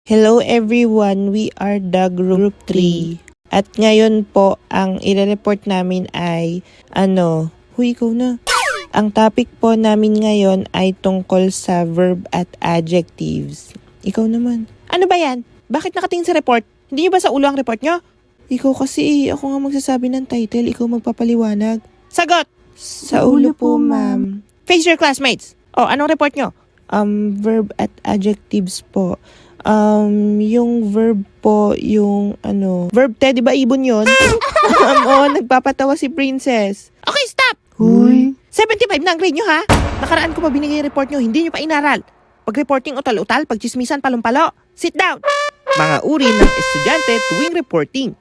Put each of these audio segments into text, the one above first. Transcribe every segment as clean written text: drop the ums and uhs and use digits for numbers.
Hello everyone, we are the Group 3. At ngayon po, ang i-report namin ay, huy ikaw na. Ang topic po namin ngayon ay tungkol sa verb at adjectives. Ikaw naman. Ano ba yan? Bakit nakatingin sa report? Hindi niyo ba sa ulo ang report nyo? Ikaw kasi, ako nga magsasabi ng title, ikaw magpapaliwanag. Sagot! Sa ulo po, ma'am. Face your classmates. Anong report nyo? Verb at adjectives po. Yung verb po, verb te, di ba ibon yun? Nagpapatawa si Princess. Okay, stop! Huy! 75 na ang grade nyo, ha? Nakaraan ko pa binigay yung report nyo, hindi nyo pa inaral. Pag-reporting utal-utal, pag-chismisan palumpalo. Sit down! Mga uri ng estudyante tuwing reporting.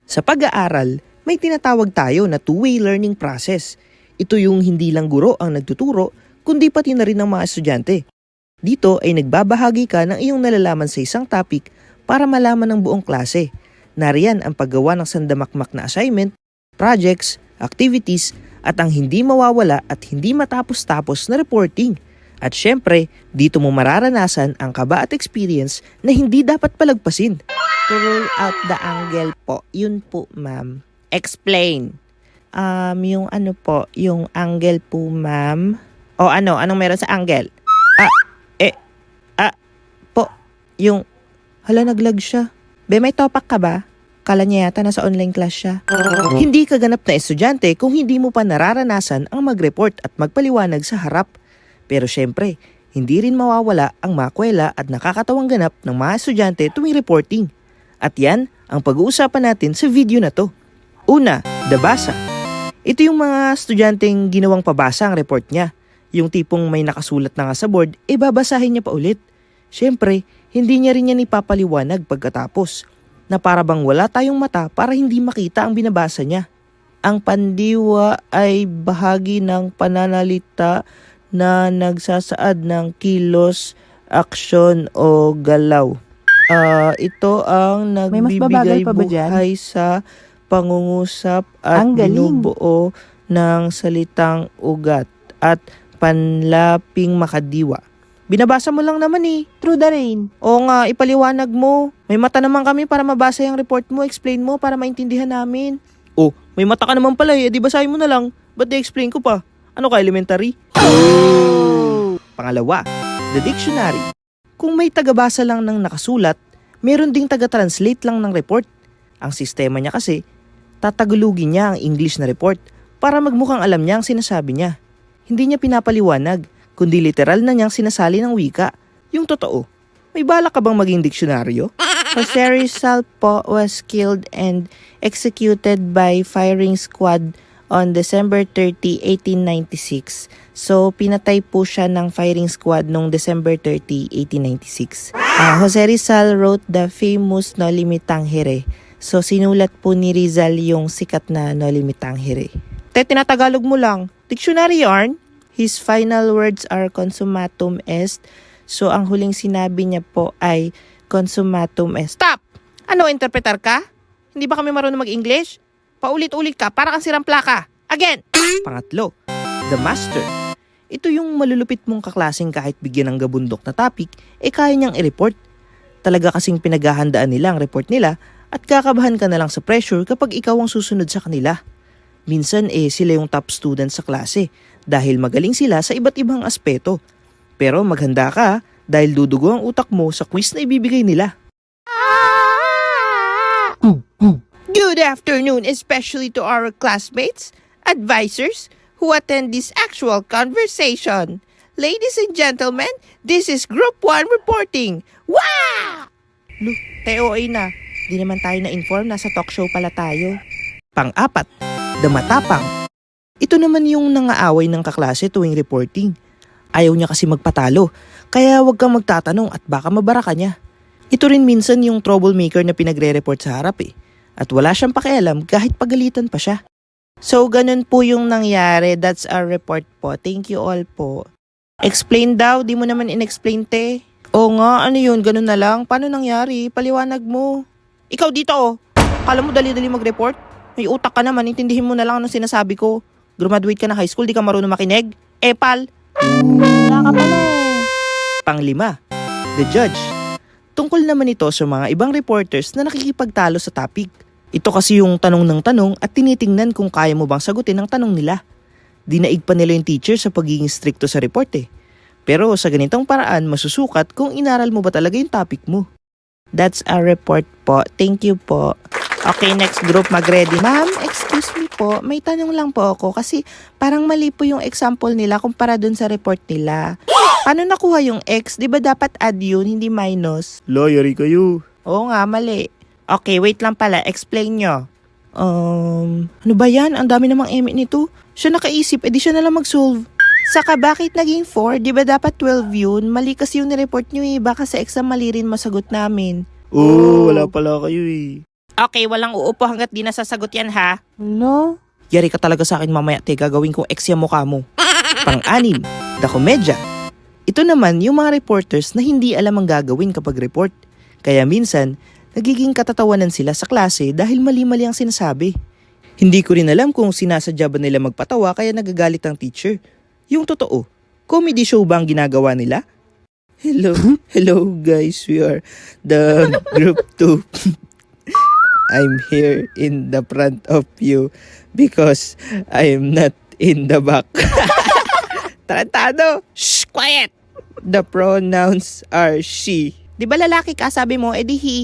Sa pag-aaral, may tinatawag tayo na two-way learning process. Ito yung hindi lang guro ang nagtuturo, kundi pati na rin ng mga estudyante. Dito ay nagbabahagi ka ng iyong nalalaman sa isang topic para malaman ng buong klase. Nariyan ang paggawa ng sandamakmak na assignment, projects, activities, at ang hindi mawawala at hindi matapos-tapos na reporting. At syempre, dito mo mararanasan ang kaba at experience na hindi dapat palagpasin. To rule out the angle po, yun po ma'am. Explain. Yung angle po, ma'am. Anong meron sa angle? Naglag siya. May topak ka ba? Kala niya yata nasa online class siya. Hindi ka ganap na estudyante kung hindi mo pa nararanasan ang mag-report at magpaliwanag sa harap. Pero syempre, hindi rin mawawala ang makwela at nakakatawang ganap ng mga estudyante tuwing reporting. At yan ang pag-uusapan natin sa video na to. Una, dabasa. Ito yung mga estudyanteng ginawang pabasa ang report niya. Yung tipong may nakasulat na nga sa board, babasahin niya pa ulit. Siyempre, hindi niya rin yan ipapaliwanag pagkatapos, na para bang wala tayong mata para hindi makita ang binabasa niya. Ang pandiwa ay bahagi ng pananalita na nagsasaad ng kilos, aksyon o galaw. Ito ang nagbibigay buhay sa pangungusap at binubuo ng salitang ugat at panlaping makadiwa. Binabasa mo lang naman eh. Through the rain. Oo nga, ipaliwanag mo. May mata naman kami para mabasa yung report mo. Explain mo para maintindihan namin. May mata ka naman pala eh. Di basahin mo na lang. Ba't di-explain ko pa? Ano ka, elementary? Pangalawa, the dictionary. Kung may tagabasa lang ng nakasulat, meron ding taga-translate lang ng report. Ang sistema niya kasi, tatagulugin niya ang English na report para magmukhang alam niya ang sinasabi niya. Hindi niya pinapaliwanag, kundi literal na niyang sinasali ng wika. Yung totoo, may balak ka bang maging diksyonaryo? Jose Rizal po was killed and executed by firing squad on December 30, 1896. So, pinatay po siya ng firing squad noong December 30, 1896. Jose Rizal wrote the famous Noli Me Tangere. So, sinulat po ni Rizal yung sikat na Noli Me Tangere. Tinatagalog mo lang. Dictionary yarn? His final words are consummatum est. So, ang huling sinabi niya po ay consummatum est. Stop! Ano, interpretar ka? Hindi ba kami marunong mag-English? Paulit-ulit ka, para kang sirang plaka. Again! Pangatlo, the master. Ito yung malulupit mong kaklaseng kahit bigyan ng gabundok na topic, kaya niyang i-report. Talaga kasing pinaghahandaan nila ang report nila at kakabahan ka na lang sa pressure kapag ikaw ang susunod sa kanila. Minsan sila yung top student sa klase dahil magaling sila sa iba't ibang aspeto. Pero maghanda ka dahil dudugo ang utak mo sa quiz na ibibigay nila. Good afternoon, especially to our classmates, advisors, who attend this actual conversation. Ladies and gentlemen, this is Group 1 reporting. Wow! TOA na. Di naman tayo na-inform, nasa talk show pala tayo. Pang-apat, the matapang. Ito naman yung nangaaway ng kaklase tuwing reporting. Ayaw niya kasi magpatalo, kaya huwag kang magtatanong at baka mabara ka niya. Ito rin minsan yung troublemaker na pinagre-report sa harap At wala siyang pakialam kahit pagalitan pa siya. So, ganun po yung nangyari. That's our report po. Thank you all po. Explain daw, di mo naman in-explain te. Oo nga, ano yun? Ganun na lang. Paano nangyari? Paliwanag mo. Ikaw dito Kala mo dali-dali mag-report? May utak ka naman, intindihin mo na lang anong sinasabi ko. Graduate ka na high school, di ka marunong makinig? Pal, Wala ka pala eh. Panglima, the judge. Tungkol naman ito sa mga ibang reporters na nakikipagtalo sa topic. Ito kasi yung tanong ng tanong at tinitingnan kung kaya mo bang sagutin ang tanong nila. Dinaig pa nila yung teacher sa pagiging stricto sa report eh. Pero sa ganitong paraan, masusukat kung inaral mo ba talaga yung topic mo. That's a report po. Thank you po. Okay, next group, mag-ready. Ma'am, excuse me po. May tanong lang po ako kasi parang mali po yung example nila kumpara dun sa report nila. Paano nakuha yung X? Di ba dapat add yun, hindi minus? Yari kayo. Oo nga, mali. Okay, wait lang pala. Explain nyo. Ano ba yan? Ang dami namang eme nito. Siya nakaisip, edi siya na lang mag-solve. Saka bakit naging 4? Di ba dapat 12 yun? Mali kasi yung nireport nyo eh. Baka sa exam mali rin masagot namin. Wala pala kayo eh. Okay, walang uupo hanggat di nasasagot yan ha. No? Yari ka talaga sa akin mamaya, te. Gagawin kong X yung mukha mo. Pang-anim, the komedya. Ito naman yung mga reporters na hindi alam ang gagawin kapag report. Kaya minsan, nagiging katatawanan sila sa klase dahil mali-mali ang sinasabi. Hindi ko rin alam kung sinasadya ba nila magpatawa kaya nagagalit ang teacher. Yung totoo, comedy show ba ang ginagawa nila? Hello guys, we are the group 2. I'm here in the front of you because I'm not in the back. Tarantado! Shh! Quiet! The pronouns are she. Di ba lalaki ka? Sabi mo, edi he.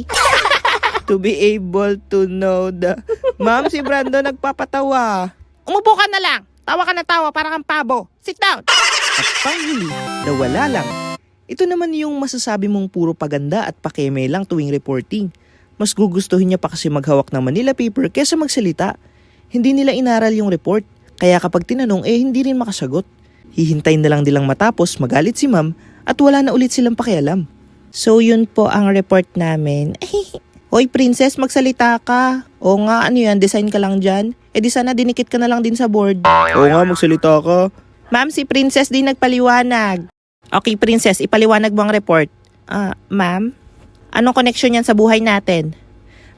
To be able to know the... Ma'am, si Brando nagpapatawa. Umupo ka na lang. Tawa ka na tawa para kang pabo. Sit down. At panghuli, nawala lang. Ito naman yung masasabi mong puro paganda at pakeme lang tuwing reporting. Mas gugustuhin niya pa kasi maghawak ng Manila paper kesa magsalita. Hindi nila inaral yung report. Kaya kapag tinanong, hindi rin makasagot. Hihintayin na lang nilang matapos, magalit si ma'am, at wala na ulit silang pakialam. So yun po ang report namin. Hoy princess, magsalita ka. O nga, ano yan, design ka lang dyan? Di sana dinikit ka na lang din sa board. Oo nga, magsalita ka. Ma'am, si princess din nagpaliwanag. Okay princess, ipaliwanag mo ang report. Ma'am, anong connection yan sa buhay natin?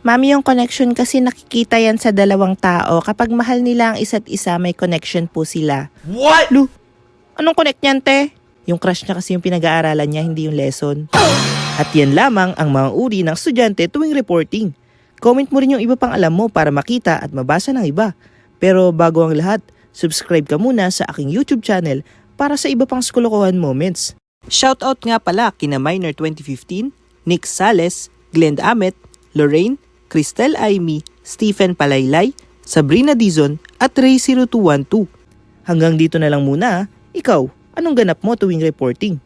Ma'am, yung connection kasi nakikita yan sa dalawang tao. Kapag mahal nila ang isa't isa, may connection po sila. What? Lu, anong connect niyan, te? Yung crush niya kasi yung pinag-aaralan niya, hindi yung lesson. At yan lamang ang mga uri ng estudyante tuwing reporting. Comment mo rin yung iba pang alam mo para makita at mabasa ng iba. Pero bago ang lahat, subscribe ka muna sa aking YouTube channel para sa iba pang skolokohan moments. Shoutout nga pala kina Minor 2015, Nick Sales, Glenn Amet, Lorraine, Cristel Aimee, Stephen Palaylay, Sabrina Dizon at Ray0212. Hanggang dito na lang muna. Ikaw, anong ganap mo tuwing reporting?